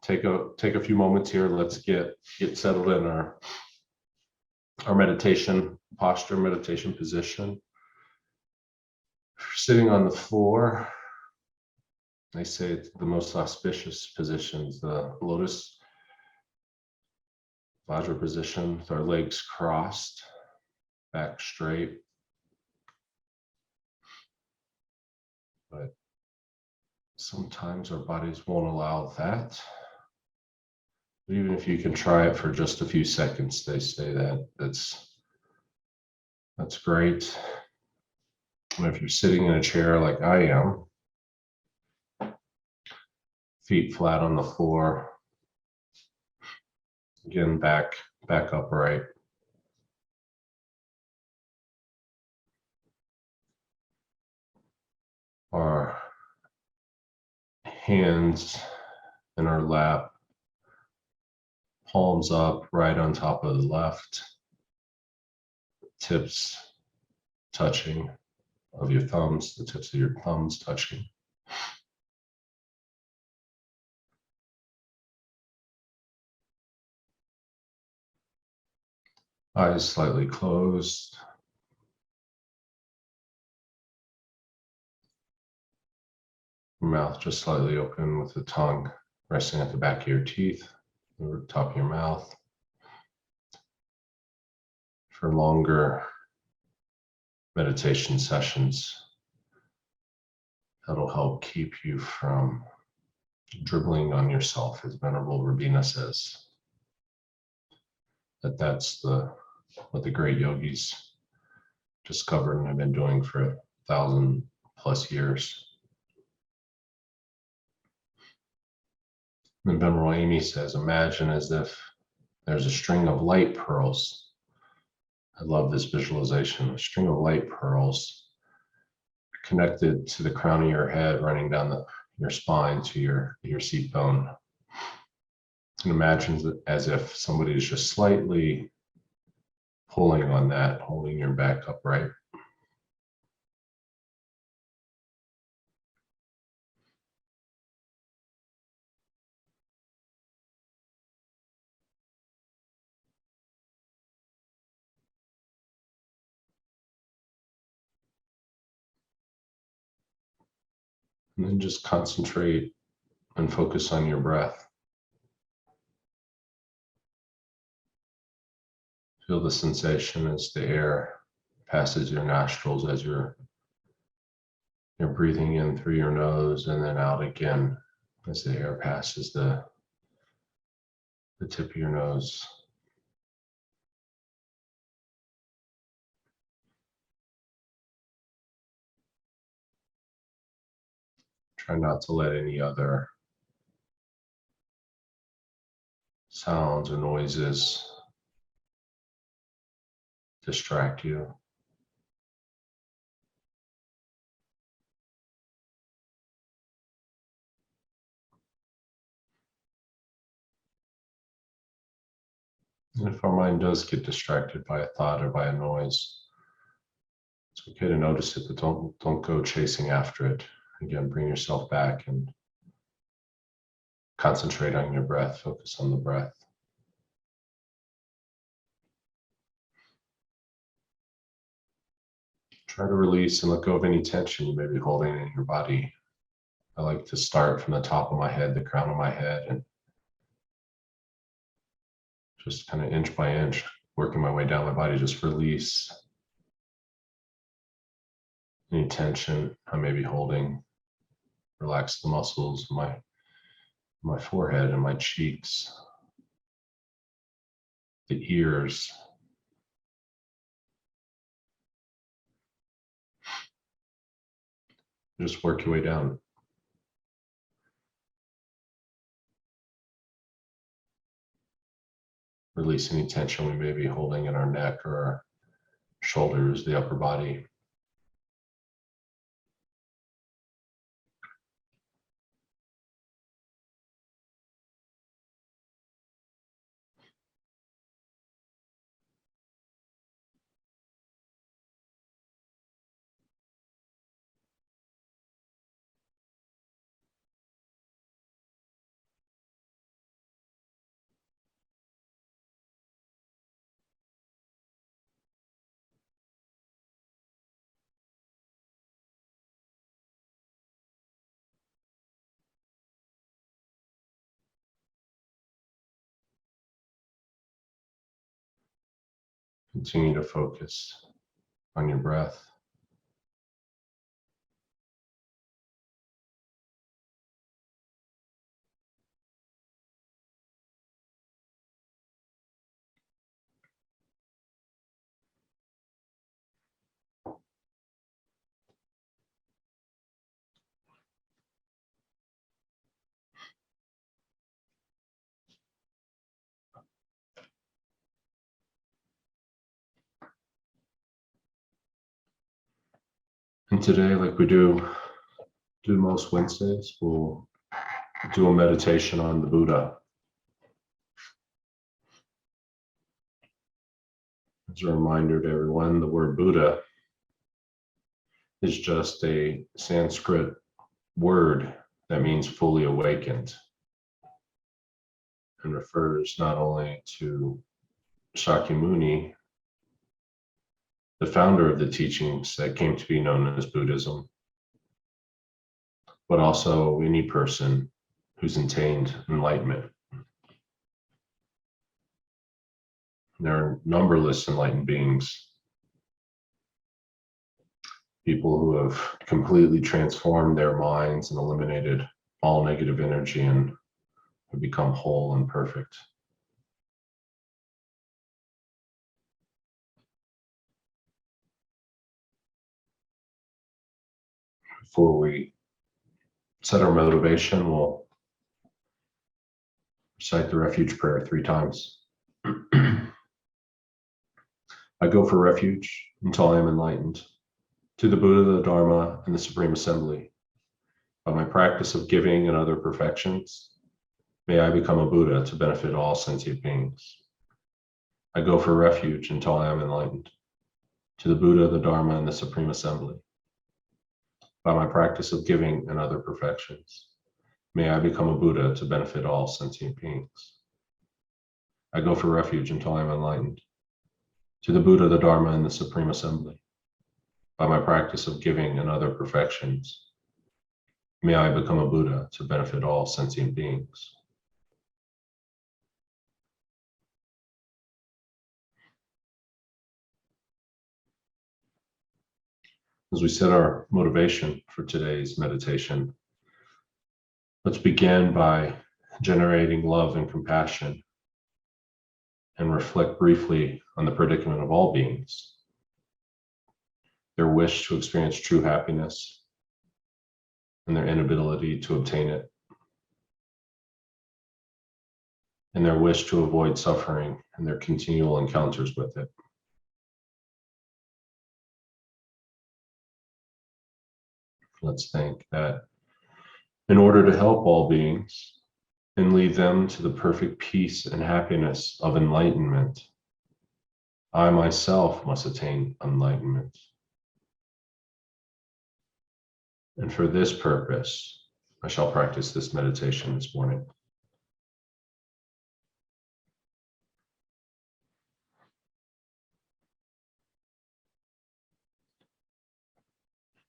take a few moments here. Let's get settled in our meditation posture, meditation position. Sitting on the floor, they say it's the most auspicious positions, the lotus vajra position, with our legs crossed, back straight. But sometimes our bodies won't allow that. But even if you can try it for just a few seconds, they say that's great. And if you're sitting in a chair like I am, feet flat on the floor, again, back upright. Our hands in our lap, palms up, right on top of the left, tips touching of your thumbs, the tips of your thumbs touching. Eyes slightly closed. Mouth just slightly open with the tongue resting at the back of your teeth, over the top of your mouth. For longer meditation sessions, that'll help keep you from dribbling on yourself, as Venerable Rabina says. That's what the great yogis discovered and have been doing for 1,000+ years. And Venerable Amy says, imagine as if there's a string of light pearls. I love this visualization. A string of light pearls connected to the crown of your head, running down your spine to your seat bone. And imagine it as if somebody is just slightly pulling on that, holding your back upright. And then just concentrate and focus on your breath. Feel the sensation as the air passes your nostrils, as you're breathing in through your nose and then out again as the air passes the tip of your nose. Try not to let any other sounds or noises distract you. And if our mind does get distracted by a thought or by a noise, it's okay to notice it, but don't go chasing after it. Again, bring yourself back and concentrate on your breath, focus on the breath. Try to release and let go of any tension you may be holding in your body. I like to start from the top of my head, the crown of my head, and just kind of inch by inch, working my way down my body, just release any tension I may be holding. Relax the muscles of my forehead and my cheeks, the ears. Just work your way down. Release any tension we may be holding in our neck or our shoulders, the upper body. Continue to focus on your breath. And today, like we do most Wednesdays, we'll do a meditation on the Buddha. As a reminder to everyone, the word Buddha is just a Sanskrit word that means fully awakened and refers not only to Shakyamuni, the founder of the teachings that came to be known as Buddhism, but also any person who's attained enlightenment. There are numberless enlightened beings, people who have completely transformed their minds and eliminated all negative energy and have become whole and perfect. Before we set our motivation, we'll recite the Refuge prayer 3 times. I go for refuge until I am enlightened, to the Buddha, the Dharma, and the Supreme Assembly. By my practice of giving and other perfections, may I become a Buddha to benefit all sentient beings. I go for refuge until I am enlightened, to the Buddha, the Dharma, and the Supreme Assembly. By my practice of giving and other perfections, may I become a Buddha to benefit all sentient beings. I go for refuge until I am enlightened, to the Buddha, the Dharma, and the Supreme Assembly. By my practice of giving and other perfections, may I become a Buddha to benefit all sentient beings. As we set our motivation for today's meditation, let's begin by generating love and compassion and reflect briefly on the predicament of all beings, their wish to experience true happiness and their inability to obtain it, and their wish to avoid suffering and their continual encounters with it. Let's think that in order to help all beings and lead them to the perfect peace and happiness of enlightenment, I myself must attain enlightenment. And for this purpose, I shall practice this meditation this morning.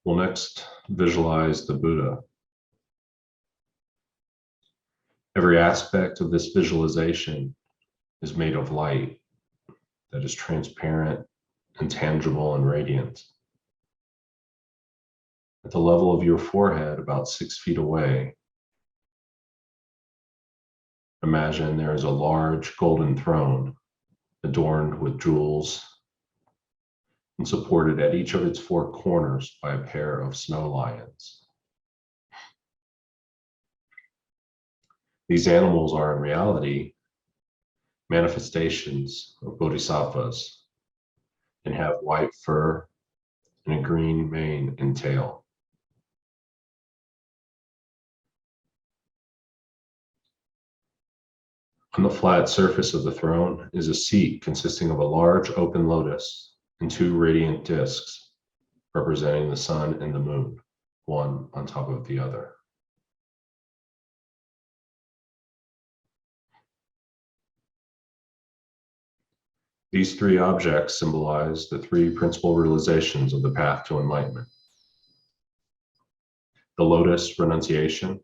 We'll next visualize the Buddha. Every aspect of this visualization is made of light that is transparent and tangible and radiant. At the level of your forehead, about 6 feet away, imagine there is a large golden throne adorned with jewels and supported at each of its 4 corners by a pair of snow lions. These animals are in reality manifestations of bodhisattvas and have white fur and a green mane and tail. On the flat surface of the throne is a seat consisting of a large open lotus and 2 radiant discs representing the sun and the moon, one on top of the other. These 3 objects symbolize the 3 principal realizations of the path to enlightenment. The lotus, renunciation;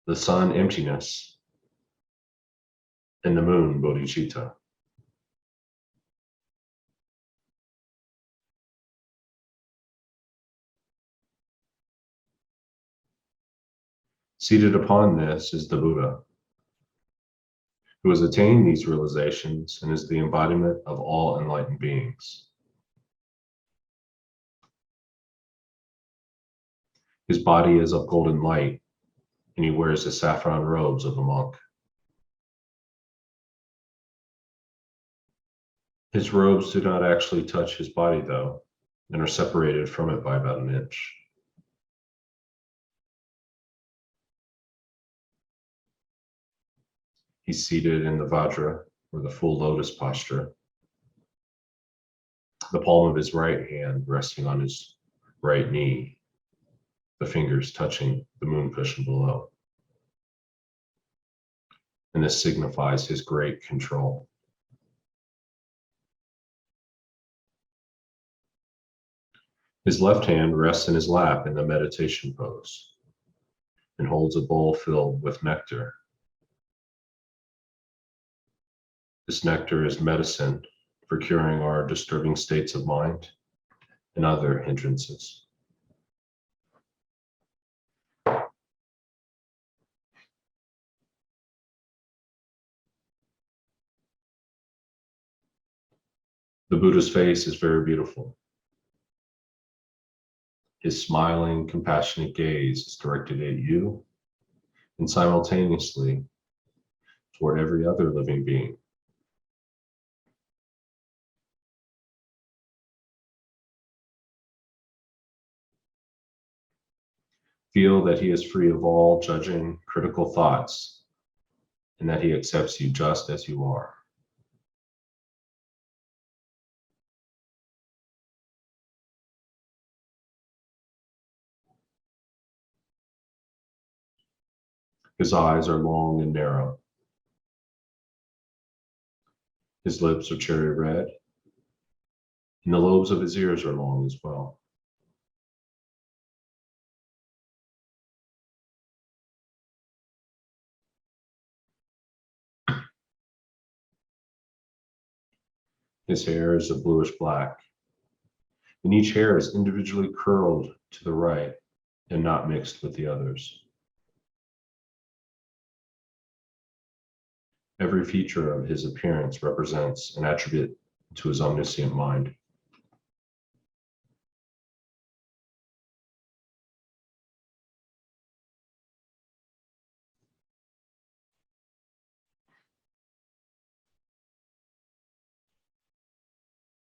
the sun, emptiness; and the moon, bodhicitta. Seated upon this is the Buddha, who has attained these realizations and is the embodiment of all enlightened beings. His body is of golden light, and he wears the saffron robes of a monk. His robes do not actually touch his body, though, and are separated from it by about an inch. He's seated in the Vajra, or the full lotus posture, the palm of his right hand resting on his right knee, the fingers touching the moon cushion below. And this signifies his great control. His left hand rests in his lap in the meditation pose and holds a bowl filled with nectar. This nectar is medicine for curing our disturbing states of mind and other hindrances. The Buddha's face is very beautiful. His smiling, compassionate gaze is directed at you and simultaneously toward every other living being. Feel that he is free of all judging, critical thoughts, and that he accepts you just as you are. His eyes are long and narrow. His lips are cherry red, and the lobes of his ears are long as well. His hair is a bluish black, and each hair is individually curled to the right and not mixed with the others. Every feature of his appearance represents an attribute to his omniscient mind.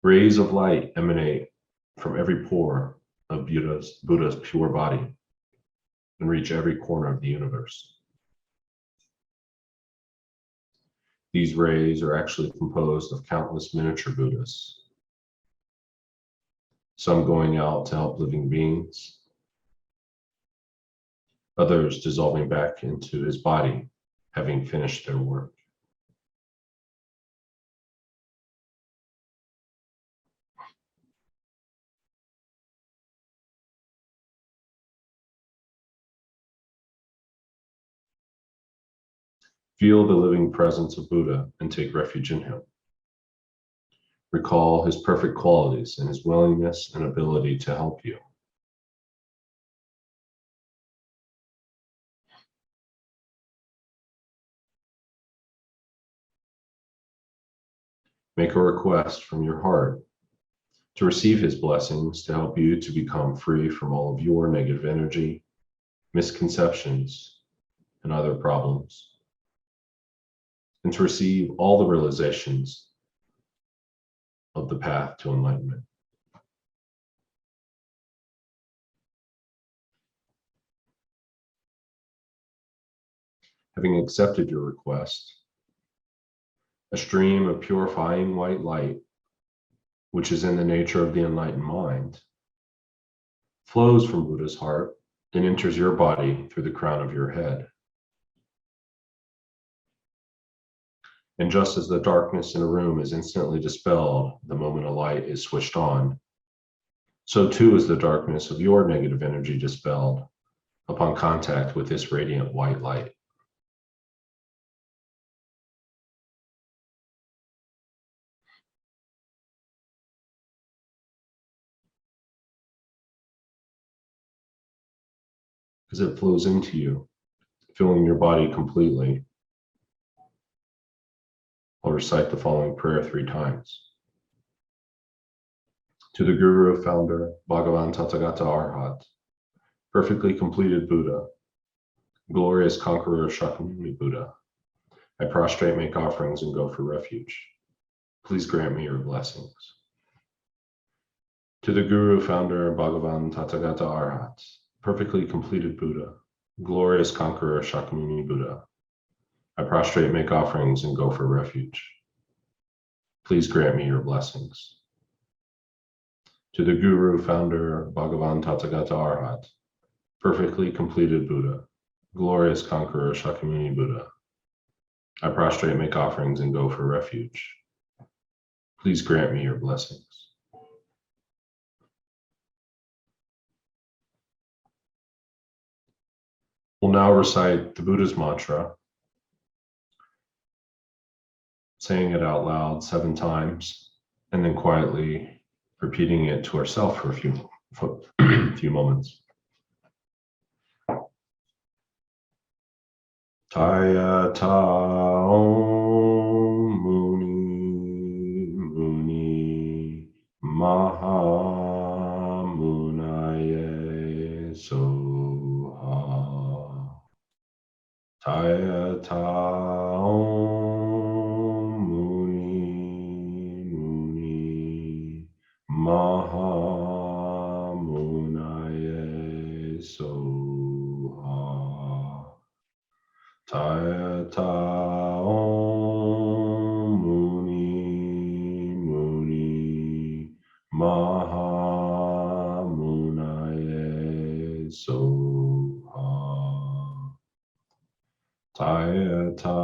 Rays of light emanate from every pore of Buddha's pure body and reach every corner of the universe. These rays are actually composed of countless miniature Buddhas, some going out to help living beings, others dissolving back into his body, having finished their work. Feel the living presence of Buddha and take refuge in him. Recall his perfect qualities and his willingness and ability to help you. Make a request from your heart to receive his blessings to help you to become free from all of your negative energy, misconceptions, and other problems, and to receive all the realizations of the path to enlightenment. Having accepted your request, a stream of purifying white light, which is in the nature of the enlightened mind, flows from Buddha's heart and enters your body through the crown of your head. And just as the darkness in a room is instantly dispelled the moment a light is switched on, so too is the darkness of your negative energy dispelled upon contact with this radiant white light. As it flows into you, filling your body completely. I'll recite the following prayer 3 times. To the Guru, Founder, Bhagavan Tathagata Arhat, perfectly completed Buddha, glorious conqueror Shakyamuni Buddha, I prostrate, make offerings, and go for refuge. Please grant me your blessings. To the Guru, Founder, Bhagavan Tathagata Arhat, perfectly completed Buddha, glorious conqueror Shakyamuni Buddha, I prostrate, make offerings, and go for refuge. Please grant me your blessings. To the Guru, Founder, Bhagavan Tathagata Arhat, perfectly completed Buddha, glorious conqueror Shakyamuni Buddha, I prostrate, make offerings, and go for refuge. Please grant me your blessings. We'll now recite the Buddha's mantra, saying it out loud 7 times, and then quietly repeating it to ourselves for a few moments. Taya ta om muni muni maha munaye soha. Taya ta om muni muni maha munaye soha. Taya ta om muni muni maha munaye soha. Taya ta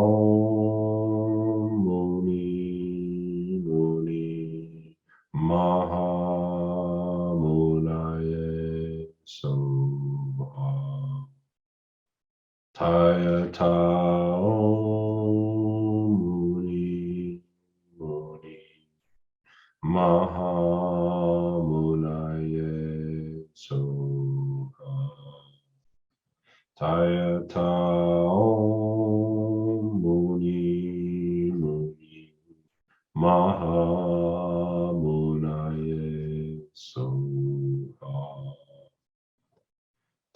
om muni muni maha munaye soha. Taya ta om muni muni maha munaye soha. Taya ta om muni muni maha munaye soha.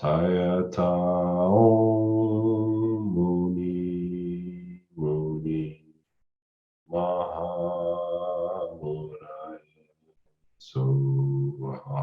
Taya ta om muni muni maha munaye soha.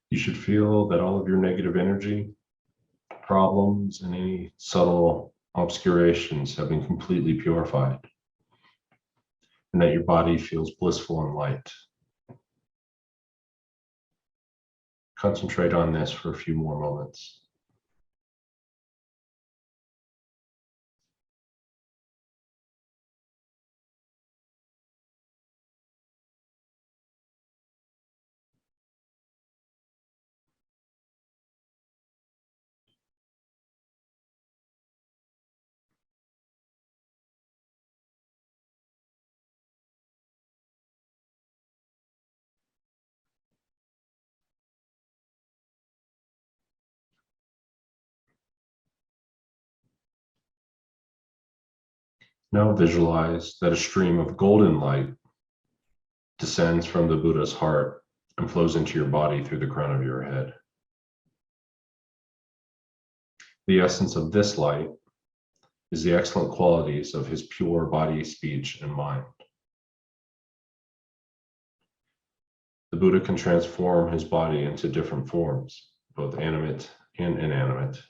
You should feel that all of your negative energy, problems, and any subtle obscurations have been completely purified, and that your body feels blissful and light. Concentrate on this for a few more moments. Now visualize that a stream of golden light descends from the Buddha's heart and flows into your body through the crown of your head. The essence of this light is the excellent qualities of his pure body, speech, and mind. The Buddha can transform his body into different forms, both animate and inanimate,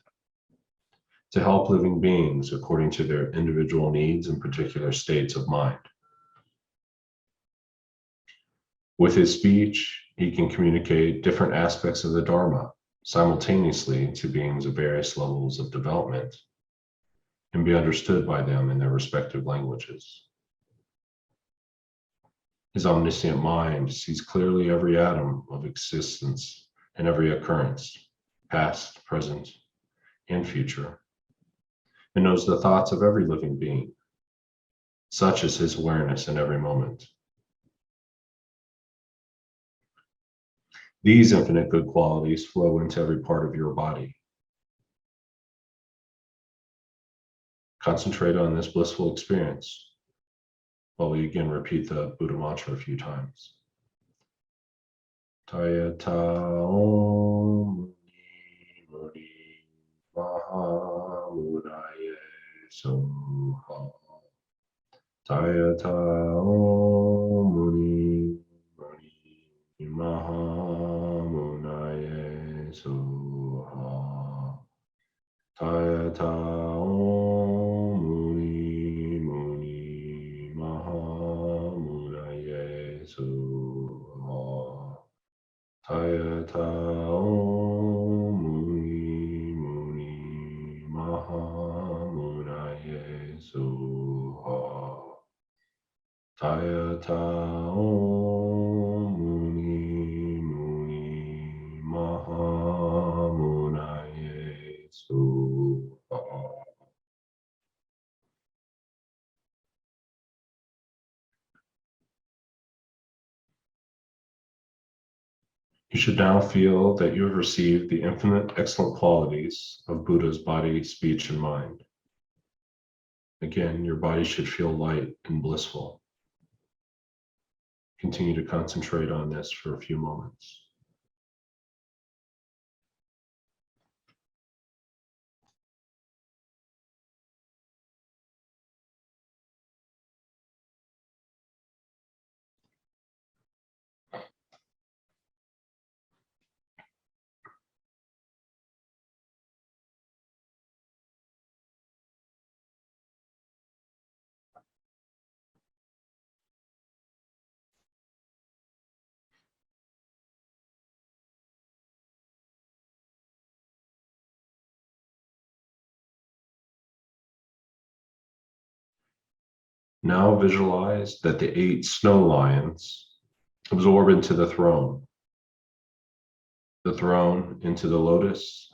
to help living beings according to their individual needs and particular states of mind. With his speech, he can communicate different aspects of the Dharma simultaneously to beings of various levels of development and be understood by them in their respective languages. His omniscient mind sees clearly every atom of existence and every occurrence, past, present, and future, and knows the thoughts of every living being. Such is his awareness in every moment. These infinite good qualities flow into every part of your body. Concentrate on this blissful experience while we again repeat the Buddha mantra a few times. Tayata Om Muni Maha Mudaye Soha. Tayata Om Muni Maha Mudaye Soha. Tayata Om Muni Maha Mudaye Soha. Tayata Om Muni Maha Mudaye Soha. Tayata Om Muni Maha Mudaye Soha. You should now feel that you have received the infinite excellent qualities of Buddha's body, speech, and mind. Again, your body should feel light and blissful. Continue to concentrate on this for a few moments. Now visualize that the 8 snow lions absorb into the throne into the lotus,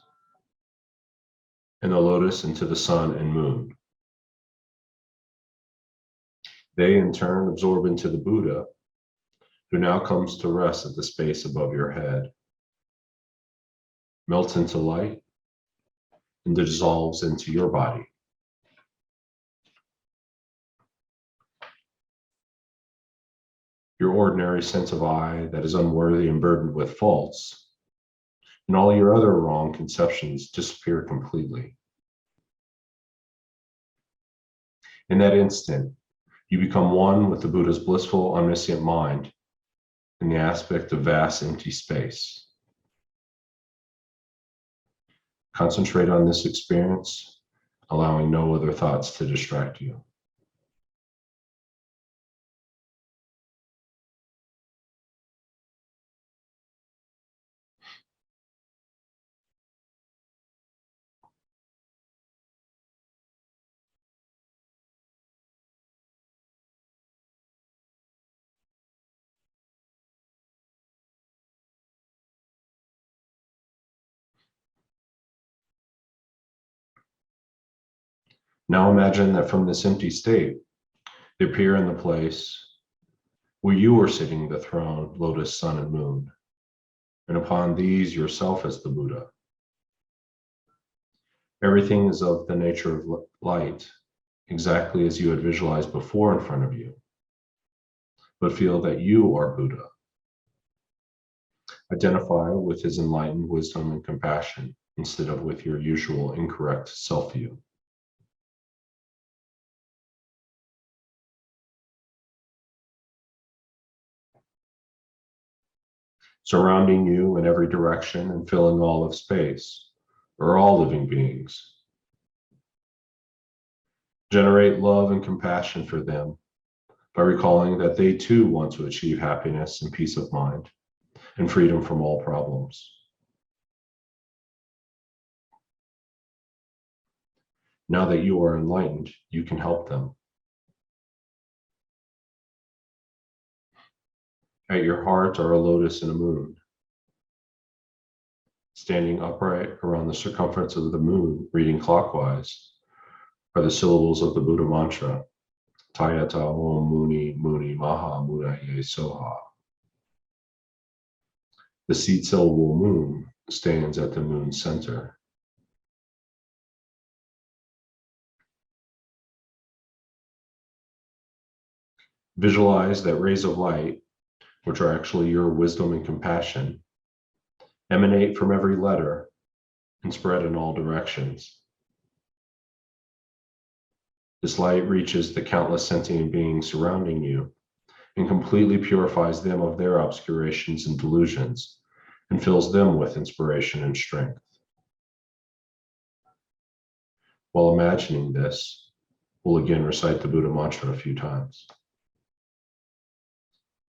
and the lotus into the sun and moon. They in turn absorb into the Buddha, who now comes to rest at the space above your head, melts into light, and dissolves into your body. Your ordinary sense of I that is unworthy and burdened with faults, and all your other wrong conceptions disappear completely. In that instant, you become one with the Buddha's blissful, omniscient mind in the aspect of vast, empty space. Concentrate on this experience, allowing no other thoughts to distract you. Now imagine that from this empty state, they appear in the place where you are sitting, the throne, lotus, sun, and moon, and upon these yourself as the Buddha. Everything is of the nature of light, exactly as you had visualized before in front of you, but feel that you are Buddha. Identify with his enlightened wisdom and compassion instead of with your usual incorrect self-view. Surrounding you in every direction and filling all of space are all living beings. Generate love and compassion for them by recalling that they too want to achieve happiness and peace of mind and freedom from all problems. Now that you are enlightened, you can help them. At your heart are a lotus and a moon. Standing upright around the circumference of the moon, reading clockwise, are the syllables of the Buddha mantra, Tayata Om Muni Muni Maha Munaye Soha. The seed syllable moon stands at the moon's center. Visualize that rays of light, which are actually your wisdom and compassion, emanate from every letter and spread in all directions. This light reaches the countless sentient beings surrounding you and completely purifies them of their obscurations and delusions and fills them with inspiration and strength. While imagining this, we'll again recite the Buddha mantra a few times.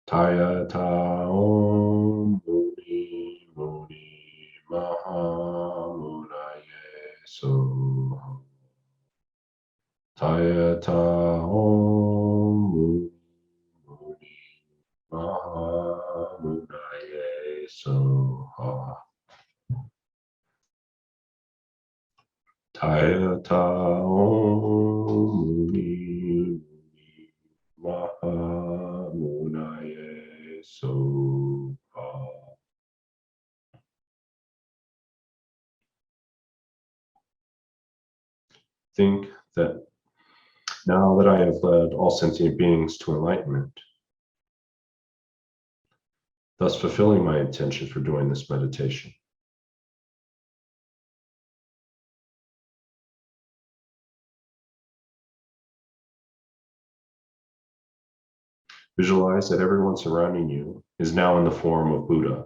Tayata Om Muni Muni Maha Munaye Soha. Tayata Om Muni Muni Maha Munaye Soha. Tayata Om Muni Muni Maha Munaye Soha. Think that now that I have led all sentient beings to enlightenment, thus fulfilling my intention for doing this meditation, visualize that everyone surrounding you is now in the form of Buddha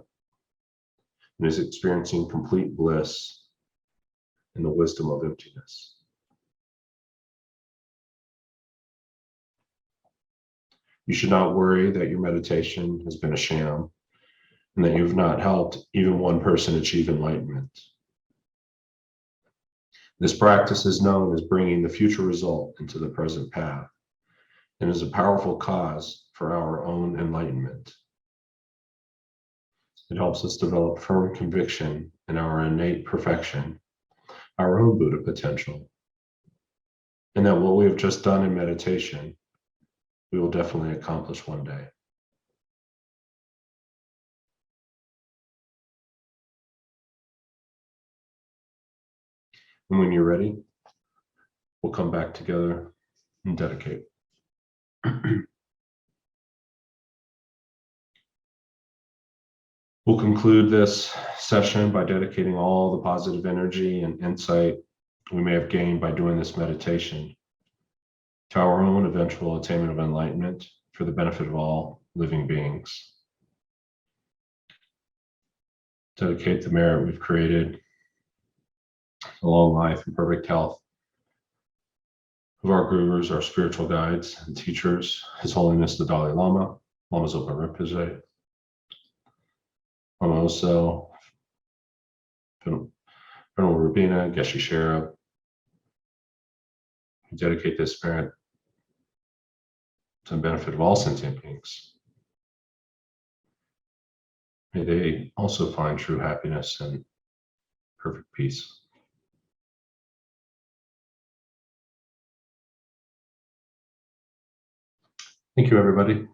and is experiencing complete bliss in the wisdom of emptiness. You should not worry that your meditation has been a sham and that you have not helped even one person achieve enlightenment. This practice is known as bringing the future result into the present path and is a powerful cause for our own enlightenment. It helps us develop firm conviction in our innate perfection, our own Buddha potential, and that what we have just done in meditation, we will definitely accomplish one day. And when you're ready, we'll come back together and dedicate. We'll conclude this session by dedicating all the positive energy and insight we may have gained by doing this meditation to our own eventual attainment of enlightenment for the benefit of all living beings. Dedicate the merit we've created, a long life and perfect health of our gurus, our spiritual guides and teachers, His Holiness the Dalai Lama, Lama Zopa Rinpoche, Lama Oso, Venerable Rubina, Geshe Sherab. We dedicate this merit to the benefit of all sentient beings. May they also find true happiness and perfect peace. Thank you, everybody.